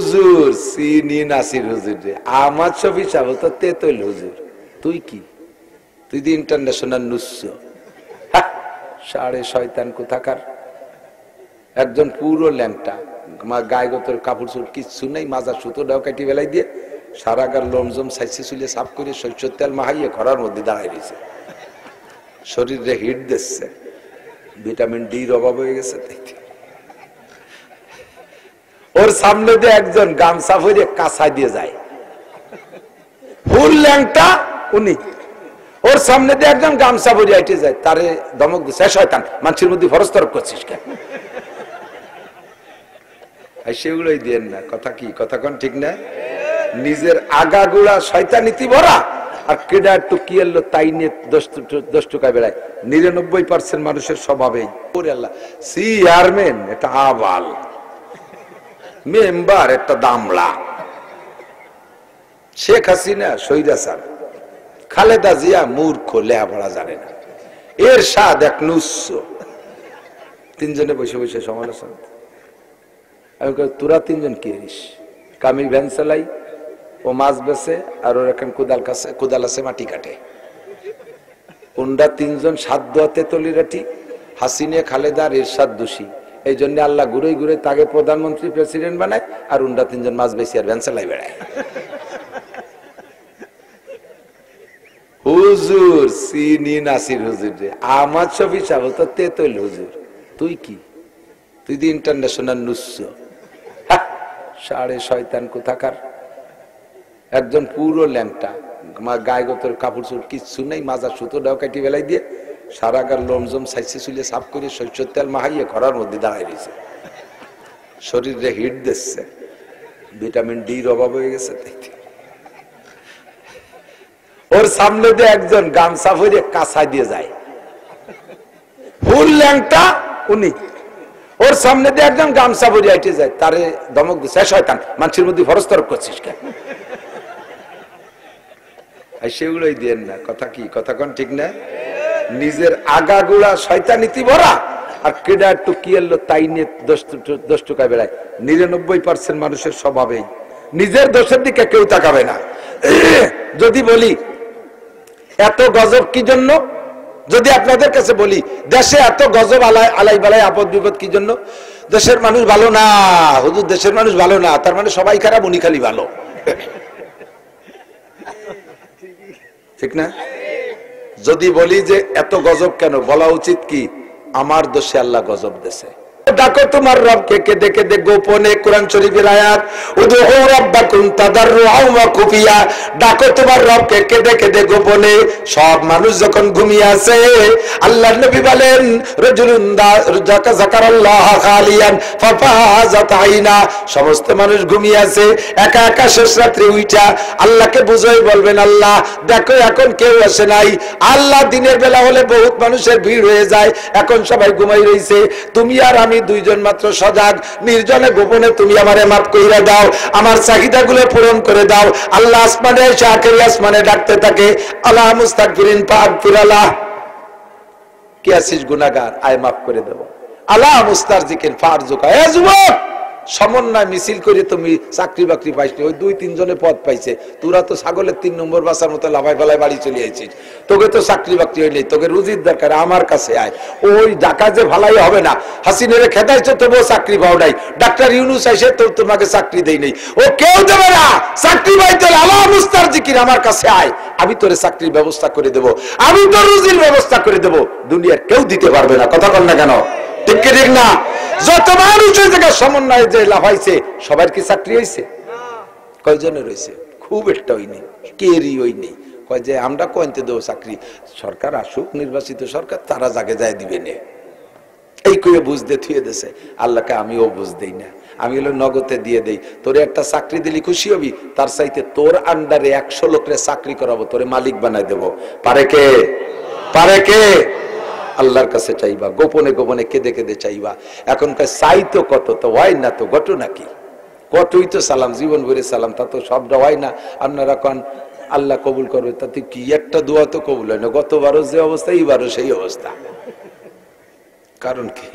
হুজুর চিনি নাসির হুজুর রে, আমার ছবি চাবো তো তেতল হুজুর। তুই কি? তুই দি ইন্টারন্যাশনাল নুস্য। সাড়ে শয়তান কোথাকার। একজন পুরো ল্যাংটা, গায়ে গোতর কাপড় চোপড় কিচ্ছু নেই, মাজার সুতো ডাও কাটি বেলাই দিয়ে সারা গার লোমজম সাইসে চুলে সাফ করে সরষের তেল মাহাইয়ে খরার মধ্যে দাঁড়াই রয়েছে। শরীরে হিট দিচ্ছে, ভিটামিন ডির অভাব হয়ে গেছে। ওর সামনে দিয়ে একজন গামছা ভরে কাঁচাই দিয়ে যায়, ফুল ল্যাংটা উনি। ওর সামনে দিয়ে একজন গামছা ভরে আইটে যায়, তারে ধমক দিচ্ছে, শয়তান মানুষের মধ্যে ফরজ তরক করছিস কেন? সেগুলোই দেন না। কথা কি? কথা কোন ঠিক না? নিজের আগাগুড়া শয়তানিতি ভরা, আর কেডা একটু কি এলো তাই নিয়ে দশ টাকায় বেড়ায়। 99% মানুষের স্বভাবেই আল্লাহ চেয়ারম্যান এটা আবাল, মেম্বার একটা দামড়া, শেখ হাসিনা স্বৈরাচার, খালেদা জিয়া মূর্খ, লেখাপড়া জানে না, এরশাদ এক নুস্য। তিনজনে বসে বসে সমালোচনা। আমি কই তোরা তিনজন কি হইস? কামি ভ্যান চালাই, ও মাছ বেছে, আর ওর এখন কোদাল আছে মাটি কাটে। ওনরা তিনজন সাত দোয়াতে তলিরাটি, হাসিনা খালেদা আর এরশাদ দোষী। এই জন্য আল্লাহ ঘুরে ঘুরে তাকে প্রধানমন্ত্রী প্রেসিডেন্ট বানায়, আর ওনরা তিনজন মাছ বেশি আর ভ্যান চালাই বেড়ায়। হুজুর চিনি নাসির হুজুর রে, আমার ছবি চাবো তো তেতল হুজুর। তুই কি? তুই দি ইন্টারন্যাশনাল নুস্য। সাড়ে শয়তান কোথাকার। একজন পুরো ল্যাংটা, গায়ে গোতর কাপড় চোপড় কিচ্ছু নেই, মাজার সুতো ডাও কাটি বেলাই দিয়ে সারা গার লোমজম সাইসে চুলে সাফ করে সরষের তেল মাহাইয়ে খরার মধ্যে দাঁড়াই রয়েছে। শরীরে হিট দিচ্ছে, ভিটামিন ডির অভাব হয়ে গেছে। ওর সামনে দিয়ে একজন গামছা ভরে কাঁচাই দিয়ে যায়, ফুল ল্যাংটা উনি। ওর সামনে দিয়ে একজন গামছা ভরে আইটে যায়, তারে ধমক দিচ্ছে, শয়তান মানুষের মধ্যে ফরজ তরক করছিস কেন? সেগুলোই দেন না। কথা কি? কথা কোন ঠিক না? নিজের আগাগুড়া শয়তানিতি ভরা, আর কেডা একটু কি এলো তাই নিয়ে দশ টাকায় বেড়ায়। 99% মানুষের স্বভাবেই নিজের দোষের দিকে কেউ তাকাবে না। যদি বলি এত গজব কি জন্য, যদি আপনাদের কাছে বলি দেশে এত গজব আলাই বালাই আপদ বিপদ কি জন্য? দেশের মানুষ ভালো না হুজুর, দেশের মানুষ ভালো না, তার মানে সবাই খারাপ, উনি খালি ভালো। ঠিক না? যদি বলি যে এত গজব কেন, বলা উচিত কি আমার দোষে আল্লাহ গজব দেশে। ডাকো তোমার রবকে কেঁদে কেঁদে গোপনে, কোরআন শরীফের আয়াত, উদউ রাব্বাকুম তাদাররুআন ওয়া খুফিয়া। ডাকো তোমার রবকে কেঁদে কেঁদে গোপনে। সব মানুষ যখন ঘুমিয়ে আছে, আল্লাহর নবী বলেন রাজুলুন যাকারাল্লাহ খালিয়ান ফাফাযাত আইনা। সমস্ত মানুষ ঘুমিয়ে আছে, একা একা শেষ রাত্রে উইঠা আল্লাহকে বুঝাই বলবেন, আল্লাহ দেখো এখন কেউ আসে নাই। আল্লাহ দিনের বেলা হলে বহুত মানুষের ভিড় হয়ে যায়, এখন সবাই ঘুমাই রয়েছে, তুমি আর আমি দুইজন মাত্র সজাগ, নির্জনে গোপনে তুমি আমারে মাফ কইরা দাও, আমার চাহিদাগুলো পূরণ করে দাও। আল্লাহ আসমানে এসে আখেরি আসমানে ডাকতে থাকে, আল্লাহ মুস্তাগফিরিন ফাগফিরালাহ, কে আছিস গুনাহগার, আয় মাফ করে দেব। আল্লাহ মুস্তারজিকিন ফারজুকা, এ যুবক সমন্বয় মিছিল করে তুমি চাকরি বাকরি পাইছি, ওই 2-3 জনে পদ পাইছে, তোরা তো ছাগলের 3 নম্বর বাসার মতো লাফাই ফেলাই বাড়ি চলে আইছিস, তোকে তো চাকরি বাকরি হইলে, তোকে রুজির দরকার, আমার কাছে আয়। ওই ডাকা যে ভালাই হবে না, হাসিনের খেদাইছো তবুও চাকরি পাও নাই, ডাক্তার ইউনুস আইসে তো তোমাকে চাকরি দেই নাই, ও কেউ দেবে না চাকরি পাইতে, আল্লাহ মুস্তারজিকিন আমার কাছে আয়, আমি তোরে চাকরির ব্যবস্থা করে দেব, আমি তো রুজির ব্যবস্থা করে দেব, দুনিয়ার কেউ দিতে পারবে না। কথা বল না কেন? ঠিক কি ঠিক না? যত মানুষ ওই জায়গায় সমন্বয় যে লাফাইছে, সবার কি চাকরি হয়েছে? কয়জনের হয়েছে? খুব একটা হয়নি, কেরই হয়নি। কয় যে আমরা কইতে দেবো চাকরি, সরকার আসুক, নির্বাচিত সরকার, তারা জাগে যায় দিবে না, এই কয়ে বুঝতে থুয়ে দেছে। আল্লাহকে আমিও বুঝ দেই না, আমি হলো নগদে দিয়ে দেই। তোরে একটা চাকরি দিলি খুশি হবি, তার চাইতে তোর আন্ডারে 100 লোকের চাকরি করাবো, তোরে মালিক বানাই দেবো। পারে কে? পারে কে? আল্লাহর কাছে চাইবা, গোপনে গোপনে কেঁদে কেঁদে চাইবা। এখনকার চাই তো কত, তো হয় না, তো ঘটনা কি? কতই তো সালাম, জীবন ভরে সালাম, তা তো সবটা হয় না। আপনারা কন আল্লাহ কবুল করবে, তাতে কি একটা দোয়া তো কবুল হয় না। গতবারও যে অবস্থা, এইবারও সেই অবস্থা। কারণ কি?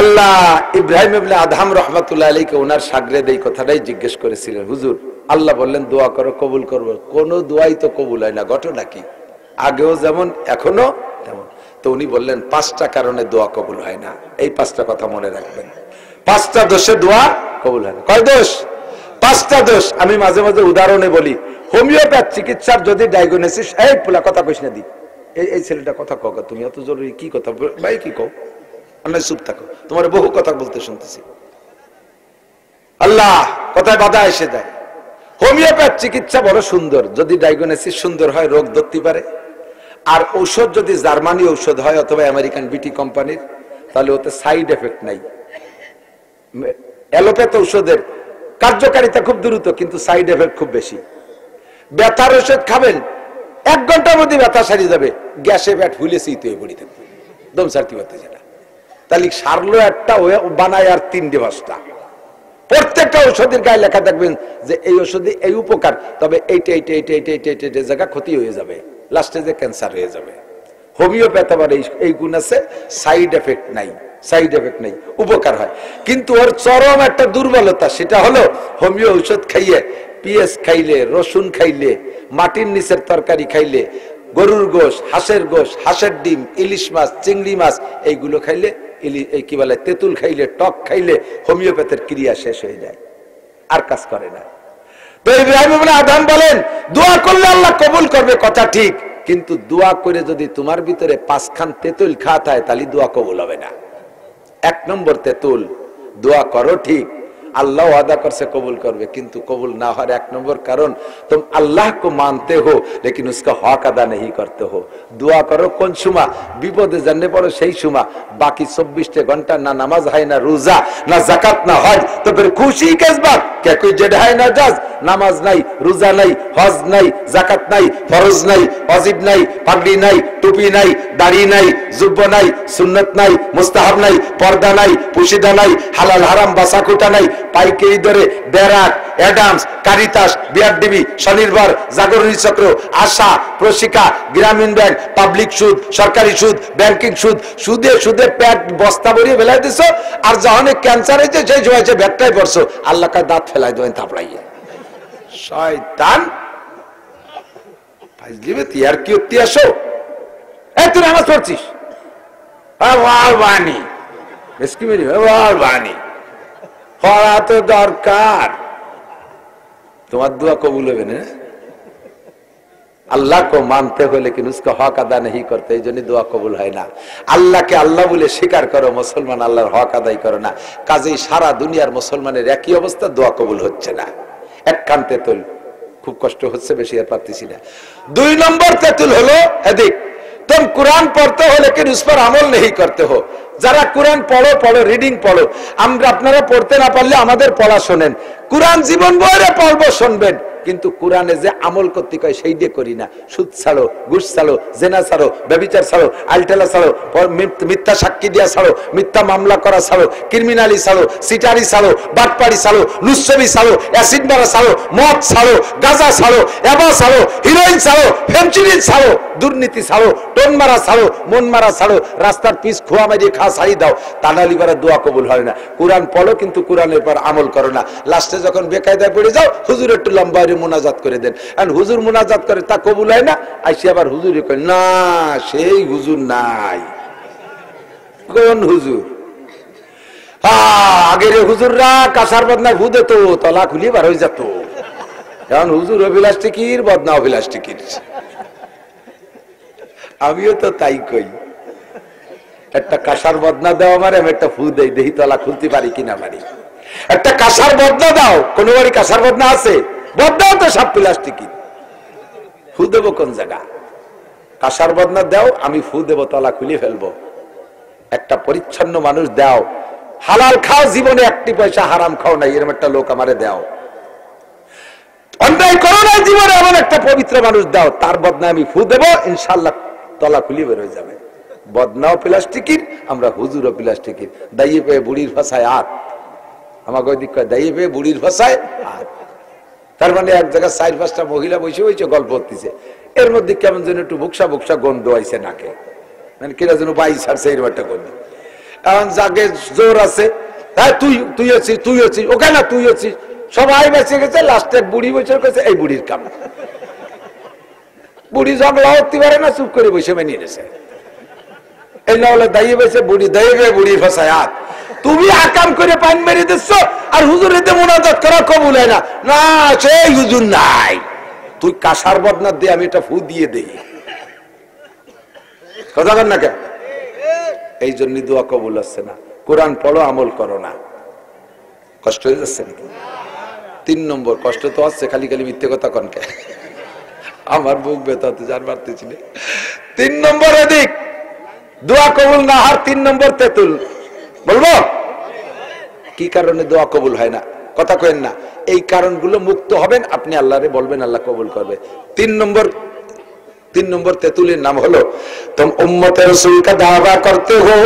আল্লাহ ইব্রাহিম ইবনে আদহাম রাহমাতুল্লাহ আলাইহি ওনার শাগরেদ এই কথাটাই জিজ্ঞেস করেছিলেন, হুজুর আল্লাহ বললেন দোয়া করো কবুল করব, কোন দোয়াই তো কবুল হয় না, ঘটনা কি? আগেও যেমন এখনো তেমন। তো উনি বললেন 5টা কারণে দোয়া কবুল হয় না। এই 5টা কথা মনে রাখবেন। 5টা দোষে দোয়া কবুল হয় না। কয় দোষ? 5টা দোষ। আমি মাঝে মাঝে উদাহরণে বলি, হোমিওপ্যাথ চিকিৎসার যদি ডায়াগনোসিস, এই পোলা কথা কইস না দি, এই ছেলেটা কথা কও, তুমি এত জরুরি কি কথা ভাই, কি কও? আল্লাহ চুপ থাকো, তোমার বহু কথা বলতে শুনতেছি। আল্লাহ কথায় বাধা এসে যায়। হোমিওপ্যাথ চিকিৎসা বড় সুন্দর, যদি ডায়াগনোসিস সুন্দর হয় রোগ ধরতে পারে। আর ঔষধ যদি জার্মানি ঔষধ হয় অথবা আমেরিকান বিটি কোম্পানির, তাহলে ওতে সাইড এফেক্ট নাই। অ্যালোপ্যাথ ঔষধের কার্যকারিতা খুব দ্রুত, কিন্তু সাইড এফেক্ট খুব বেশি। ব্যথার ওষুধ খাবেন, 1 ঘন্টার মধ্যে ব্যথা সারিয়ে যাবে, গ্যাসে ব্যাট ফুলে শীত হয়ে পড়ে থাকবে, দম সারতে পারতেছে না। তাহলে সারলো একটা বানায় আর 3 5টা। প্রত্যেকটা ঔষধের গায়ে লেখা দেখবেন যে এই ওষুধে এই উপকার, তবে এইটা জায়গা ক্ষতি হয়ে যাবে, লাস্টে যে ক্যান্সার হয়ে যাবে। হোমিওপ্যাথ আবার এই গুণ আছে, সাইড এফেক্ট নাই, সাইড এফেক্ট নেই, উপকার হয়। কিন্তু ওর চরম একটা দুর্বলতা, সেটা হলো হোমিও ঔষধ খাইয়ে, পিঁয়াজ খাইলে, রসুন খাইলে, মাটির নিচের তরকারি খাইলে, গরুর গোশ, হাঁসের গোশ, হাঁসের ডিম, ইলিশ মাছ, চিংড়ি মাছ, এইগুলো খাইলে, এই কি বলে তেঁতুল খাইলে, টক খাইলে হোমিওপ্যাথের ক্রিয়া শেষ হয়ে যায়, আর কাজ করে না। তো ইব্রাহিম ইবনে আদহাম বলেন দোয়া করলে আল্লাহ কবুল করবে, কথা ঠিক, কিন্তু দোয়া করে যদি তোমার ভিতরে 5 খান তেঁতুল খাত হয়, তাহলে দোয়া কবুল হবে না। 1 নম্বর তেঁতুল। দোয়া করো ঠিক, अल्लाह वादा कर से कबूल करवे, किंतु कबूल ना हर 1 नंबर कारण तुम अल्लाह को मानते हो लेकिन उसका हक अदा नहीं करते हो। दुआ करो कौन सुमा विपदे जाने पड़ो सही सुमा, बाकी 24 घंटा ना नमाज है ना रोजा ना जाकात ना हज, तो फिर खुशी किस बात? क्या कोई जेड है ना जज? नमाज नहीं, रोजा नहीं, हज नहीं, जाकात नहीं, फरज नहीं, वाजिब नहीं, पगड़ी नहीं, टोपी नहीं, दाढ़ी नहीं, जुब्बा नहीं, सुन्नत नहीं, मुस्ताहब नहीं, पर्दा नहीं, पुशिदा नहीं, हालाल हराम बासाकुटा नहीं, पाइके इधरे बैराक एडम्स कारितास बिआरडीबी शनिर्भर जागरणी चक्र आशा प्रशिका ग्रामीण बैंक पाब्लिक सुद सरकारी सुद बैंकिंग सुद सुदे सुदे पेट बस्ता भरिए ফেলাই দিছো আর যখন ক্যান্সার হয়েছে সেই হয়েছে ভেটটাই পড়ছো আল্লাহ কা দাঁত ফেলাই দেন থাপড়াইয়ে শয়তান ফাইজলিবে তিয়ার কি উত্তি আসো এই তুই নামাজ পড়ছিস ওয়াল বানি বেশকি মেরি ওয়াল বানি পড়া তো দরকার तुम्हारा दुआ कबूल हो ना। अल्लाह को मानते हो लेकिन उसका हक अदा नहीं करते, दुआ कबूल है ना। अल्लाह के अल्लाह बोले स्वीकार करो, मुसलमान अल्लाहर हक अदाय करो ना। काजेई सारा दुनियार मुसलमानेर एकई अवस्था, दुआ कबूल होच्छे ना। एक कान तेतुल खूब कष्ट होच्छे, बेशी आर पारतेछि ना। 2 नम्बर तेतुल हलो एदिक तुम कुरान पढ़ते हो लेकिन उस पर अमल नहीं करते हो। যারা কুরআন পড়ো পড়ো রিডিং পড়ো, আমরা আপনারা পড়তে না পারলে আমাদের পড়া শুনেন, কুরআন জীবন ভরে পড়বো শুনবেন, কিন্তু কুরআনে যে আমল করতে কয় সেইটা করি না। সুদ ছাড়ো, ঘুষ ছাড়ো, জেনা ছাড়ো, ব্যভিচার ছাড়ো, আলটেলা ছাড়ো, মিথ্যা সাক্ষী দেওয়া ছাড়ো, মিথ্যা মামলা করা ছাড়ো, ক্রিমিনালি ছাড়ো, সিটারি ছাড়ো, বাটপাড়ি ছাড়ো, লুচ্ছবি ছাড়ো, অ্যাসিড মারা ছাড়ো, মদ ছাড়ো, গাঁজা ছাড়ো, এবা ছাড়ো, হিরোইন ছাড়ো, ফেমচিডিল ছাড়ো, দুর্নীতি ছাড়ো, টোন মারা ছাড়ো, মন মারা ছাড়ো, রাস্তার পিছ খোয়া মারিয়ে খা ছাড়ি দাও, তানালি করে দোয়া কবুল হয় না। কুরআন পড়ো কিন্তু কুরআনের পর আমল করো না। লাস্টে যখন বেকায়দায় পড়ে যাও হুজুর একটু লম্বা মুনাজাত করে দেন, আর হুজুর মুনাজাত করে তা কবুল হয় না। আইসি আবার হুজুর কয় না, সেই হুজুর নাই। কোন হুজুর? আগের হুজুররা কাঁসার বদনা ভুদে তো তলা খুলি বার হয়ে যেত, এখন হুজুর অভিলাষ টিকির বদনা অভিলাষ টিকির। আমিও তো তাই কই, একটা কাঁসার বদনা দাও আমার, আমি একটা ফু দেই, দেহি তলা খুলতে পারি কিনা পারি। একটা কাঁসার বদনা দাও, কোন বাড়ি কাঁসার বদনা আছে? বদনাও তো সব প্লাস্টিকই, ফু দেবো কোন জায়গা? কাঁসার বদনা দাও, আমি ফু দেবো, তলা খুলে ফেলবো। একটা পরিচ্ছন্ন মানুষ দাও, হালাল খাও, জীবনে 1 পয়সা হারাম খাও না, এরকম একটা লোক আমারে দাও। অন্যায় করো না জীবনে, এমন একটা পবিত্র মানুষ দাও, তার বদনা আমি ফু দেবো, ইনশাল্লাহ তলা খুলে বের হয়ে যাবে। বদনাও প্লাস্টিকের, আমরা হুজুরও প্লাস্টিকের। দাইয়ে পেয়ে বুড়ির ভাষায় আত, আমাকে ওই দিক দাইয়ে পেয়ে বুড়ির ভাষায় আত। তার মানে এক জায়গায় 4-5টা মহিলা বসে বসে গল্প করতেছে, এর মধ্যে কেমন যেন একটু ভুকসা ভুকসা গন্ধ আইছে নাকে, মানে কিরা যেন বাই ছাড়ছে এরকম একটা গন্ধ। এখন জাগে জোর আছে, হ্যাঁ তুই আছিস ওখানে, তুই আছিস, সবাই বেঁচে গেছে। লাস্টে বুড়ি বসে গেছে, এই বুড়ির কাম। বুড়ি ঝগড়া হতে পারে না, চুপ করে বসে মেনে নিয়েছে। এই না হলে দাঁড়িয়ে বসে বুড়ি দাঁড়িয়ে, বুড়ি ফসায় হাত। তুমি আকাম করে পান মেরে দিচ্ছ, আর হুজুর এতে মোনাজাত করা কবুল হয় না। না, সেই হুজুর নাই, তুই কাসার বদনার দিয়ে আমি এটা ফু দিয়ে দেই। কথা বল না কেন? এই জন্য দোয়া কবুল হচ্ছে না। কোরআন পড়ো, আমল করো না। কষ্ট হয়ে যাচ্ছে নাকি? 3 নম্বর কষ্ট তো আছে, খালি খালি মিথ্যে কথা কনকে আমার বুক বেতাতে যার মারতেছি। 3 নম্বর এদিক দোয়া কবুল না আর 3 নম্বর তেতুল। বলবো কি কারণে দোয়া কবুল হয় না? কথা কইেন না। এই কারণগুলো মুক্ত হবেন, আপনি আল্লাহরে বলবেন, আল্লাহ কবুল করবে। 3 নম্বর তেতুলের নাম হলো, तुम उम्मत रसूल का दावा करते हो,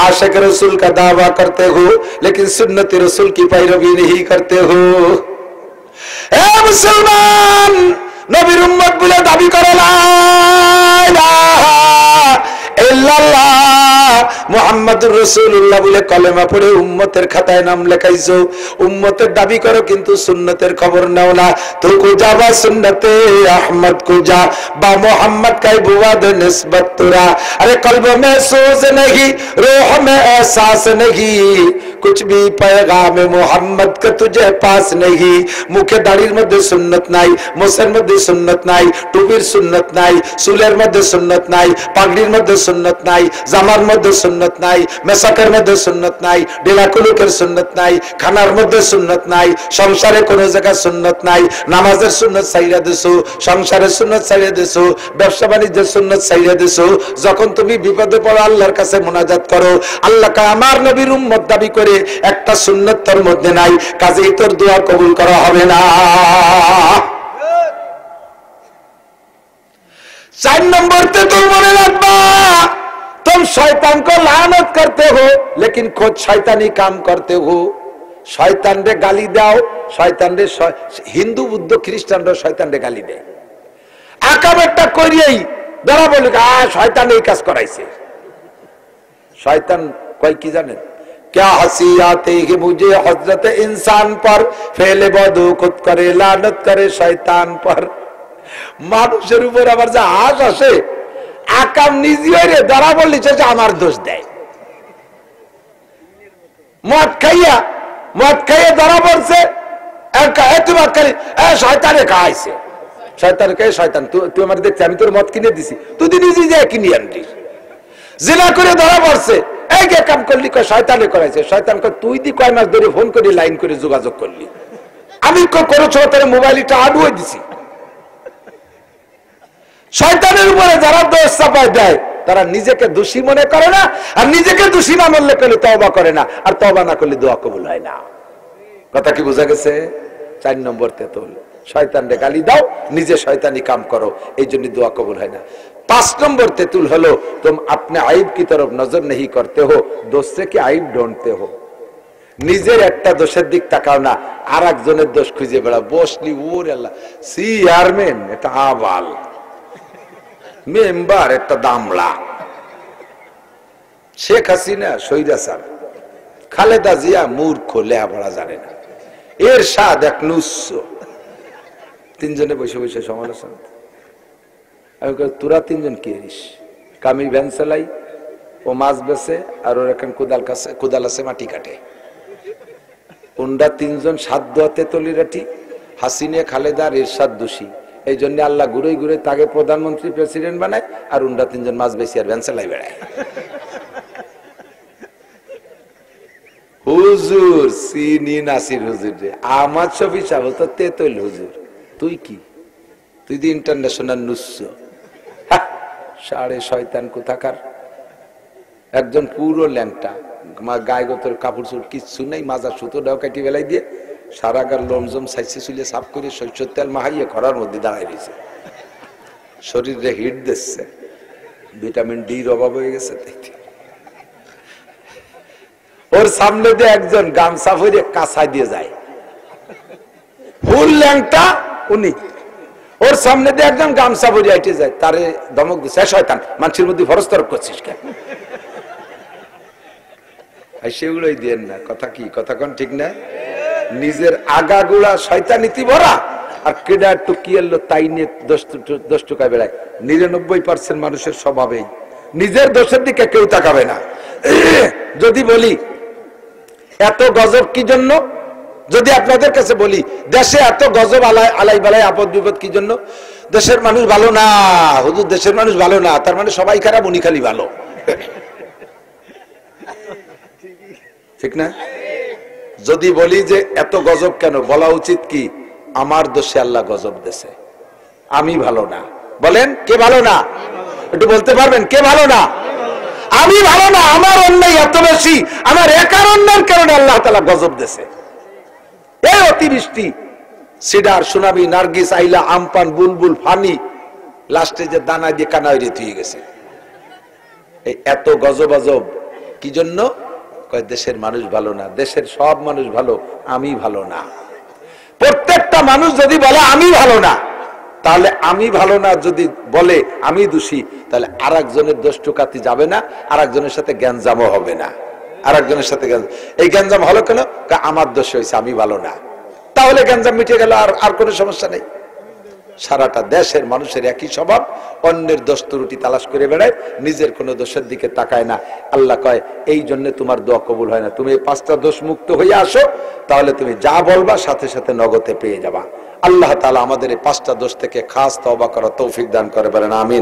आशिक रसूल का दावा करते हो, लेकिन सुन्नत रसूल की पैरवी नहीं करते हो। ए मुसलमान, नबीर उम्मत বলে দাবি করো লা ইলাহা ইল্লাল্লাহ মুহাম্মাদুর রাসূলুল্লাহ বলে কলেমা পড়ে উম্মতের খাতায় নাম লেখাইছো। উম্মতের দাবি করো কিন্তু সুন্নতের খবর নাও না। তো কুজা বা সুন্নতে আহমদ কুজা বা मोहम्मद का बुवाद निस्बत तुरा। अरे कल्ब में सोच नहीं, रूह में एहसास नहीं, कुछ भी पैगाम मोहम्मद का तुझे पास नहीं। मुखे दाढ़ीर मध्य सुन्नत নাই, মোসের মধ্যে সুন্নত নাই, টুপির সুন্নত নাই, চুলের মধ্যে সুন্নত নাই, পাগড়ির মধ্যে সুন্নত নাই, জামার মধ্যে সুন্নত নাই, মেসাকের মধ্যে সুন্নত নাই, ডিলাকুলুকের সুন্নত নাই, খানার মধ্যে সুন্নত নাই, সংসারে কোন জায়গায় সুন্নত নাই। নামাজের সুন্নত ছাইরা দিছো, সংসারের সুন্নত ছাইরা দিছো, ব্যবসা বাণিজ্যের সুন্নত ছাইরা দিছো। যখন তুমি বিপদে পড়ো আল্লাহর কাছে মুনাজাত করো, আল্লাহকে আমার নবীর উম্মত দাবি করে একটা সুন্নত তোর মধ্যে নাই, কাজেই তোর দোয়া কবুল করা হবে না। 4 नंबर पे तुम बोले रब्बा, तुम शैतान को लानत करते हो, लेकिन खुद शैतानी काम करते हो। शैतान रे गाली दाओ, शैतान रे हिंदू बुद्ध ख्रिस्टान रे शैतान रे गाली दे। আকাম একটা করিয়েই ধরা বলে শয়তান এই কাজ করাইছে। শয়তান কয় কি জানেন? क्या हंसी आते ही मुझे हजरत इंसान पर, फेले बदू खुद करे लानत करे शैतान पर। মানুষের উপর আবার যা হাস আসে, আকাম নিজে ধরা বললি আমার দোষ দেয়। মদ খাইয়া ধরা পড়ছে, তোমার খালি শয়তানে খাইছে। শয়তান কে? শয়তান তুই আমার দেখছি, আমি তোর মদ কিনে দিছি, তুই নিজে যায় কিনে আনলি। জিনা করে ধরা পড়ছে, এই যে কাম করলি শয়তানে করাইছে। শয়তান তুই দি কয় মাস ধরে ফোন করে লাইন করে যোগাযোগ করলি, আমি করেছো তোর মোবাইলটা আডুয়ে দিছি। শয়তানের উপরে যারা দোষ চাপায় দেয় তারা নিজেকে দোষী মনে করে না, আর নিজেকে দোষী না মনে করলে তওবা করে না, আর তওবা না করলে দোয়া কবুল হয় না। কথা কি বোঝা গেছে? 4 নম্বর তেতুল, শয়তানরে গালি দাও, নিজে শয়তানি কাম করো, এই জন্য দোয়া কবুল হয় না। 5 নম্বর তেতুল হলো, तुम अपने आइब की तरफ नजर नहीं करते हो, दूसरे के आइब ढूंढते हो। নিজের একটা দোষের দিক তাকাও না, আর একজনের দোষ খুঁজে বেড়া। বসলি ওরে আল্লাহ, চেয়ারম্যান এটা আবাল, মেম্বার একটা দামলা, শেখ হাসিনা স্বৈরাচার, খালেদা জিয়া মূর্খ, লেখাপড়া জানে না, এর স্বাদ এক নুস্য। 3 জনে বসে বসে সমালোচনা। তোরা 3 জন কি এরিস? কামি ভ্যান চালাই, ও মাছ বেছে, আর ওর এখন কোদাল আছে মাটি কাটে। ওনরা 3 জন সাত দোয়াতে তলিরাটি, হাসিনে খালেদার এরশাদ দোষী। এই জন্য আল্লাহ ঘুরে ঘুরে তাকে প্রধানমন্ত্রী প্রেসিডেন্ট বানায়, আর ওনরা 3 জন মাছ বেশি আর ভ্যান চালাই বেড়ায়। হুজুর চিনি নাসির হুজুর রে, আমার ছবি চাবো তো তেতল হুজুর। তুই কি? তুই দি ইন্টারন্যাশনাল নুস্য, সাড়ে শয়তান কোথাকার। একজন পুরো ল্যাংটা, গায়ে গোতর কাপড় চোপড় কিচ্ছু নেই, মাজা সুতো ডাও কাটি বেলাই দিয়ে সারা গার লোমজম সাইসে চুলে সাফ করে সরষের তেল মাহাইয়ে খরার মধ্যে দাঁড়ায় রয়েছে, শরীরে হিট দিচ্ছে, ভিটামিন ডির অভাব হয়ে গেছে। ওর সামনে দিয়ে একজন গামছা ভরে কাঁচা দিয়ে যায়, ফুল ল্যাংটা উনি, ওর সামনে দিয়ে একজন গামছা ভরে আইটে যায়, তারে ধমক দিচ্ছে, শয়তান মানুষের মধ্যে ফরজ তরক করছিস কেন? সেগুলোই দিয়েন না। কথা কি, কথা কোন ঠিক না? নিজের আগাগুলা শয়তানিতি ভরা, আর কেডা একটু কি এলো তাই নিয়ে দোষ টুকায় বেড়ায়। 99% মানুষের স্বভাবেই নিজের দোষের দিকে কেউ তাকাবে না। যদি বলি এত গজব কি জন্য, যদি আপনাদের কাছে বলি দেশে এত গজব আলাই বালাই আপদ বিপদ কি জন্য, দেশের মানুষ ভালো না হুজুর, দেশের মানুষ ভালো না, তার মানে সবাই খারাপ, উনি খালি ভালো। ঠিক না? যদি বলি যে এত গজব কেন, বলা উচিত কি আমার দোষে আল্লাহ গজব দেশে, আমি ভালো না। বলেন কে ভালো না? একটু বলতে পারবেন কে ভালো না? আমি ভালো না, আমার অন্যায় এত বেশি, আমার একার অন্যায়ের কারণে আল্লাহ তাআলা গজব দেশে। এই অতিবৃষ্টি, সিডার, সোনাবি, নার্গিস, আইলা, আমপান, বুলবুল, ফানি, লাস্টে যে দানা দিয়ে কানায় থুয়ে গেছে। এই এত গজব আজব কি জন্য? কয় দেশের মানুষ ভালো না, দেশের সব মানুষ ভালো, আমি ভালো না। প্রত্যেকটা মানুষ যদি বলে আমি ভালো না, তাহলে আমি ভালো না যদি বলে আমি দোষী, তাহলে আর একজনের দোষ টুকাতে যাবে না, আর একজনের সাথে গ্যাঞ্জামও হবে না। আর একজনের সাথে এই গ্যাঞ্জাম হলো কেন? আমার দোষ হয়েছে, আমি ভালো না। তাহলে গ্যাঞ্জাম মিটে গেল, আর কোনো সমস্যা নেই। সারাটা দেশের মানুষের একই স্বভাব, অন্যের দোষ ত্রুটি তালাশ করে বেড়ায়, নিজের কোনো দোষের দিকে তাকায় না। আল্লাহ কয় এই জন্য তোমার দোয়া কবুল হয় না। তুমি এই 5টা দোষ মুক্ত হয়ে আসো, তাহলে তুমি যা বলবা সাথে সাথে নগদে পেয়ে যাবা। আল্লাহ তাআলা আমাদের এই 5টা দোষ থেকে খাস তওবা করার তৌফিক দান করে, বলেন আমিন।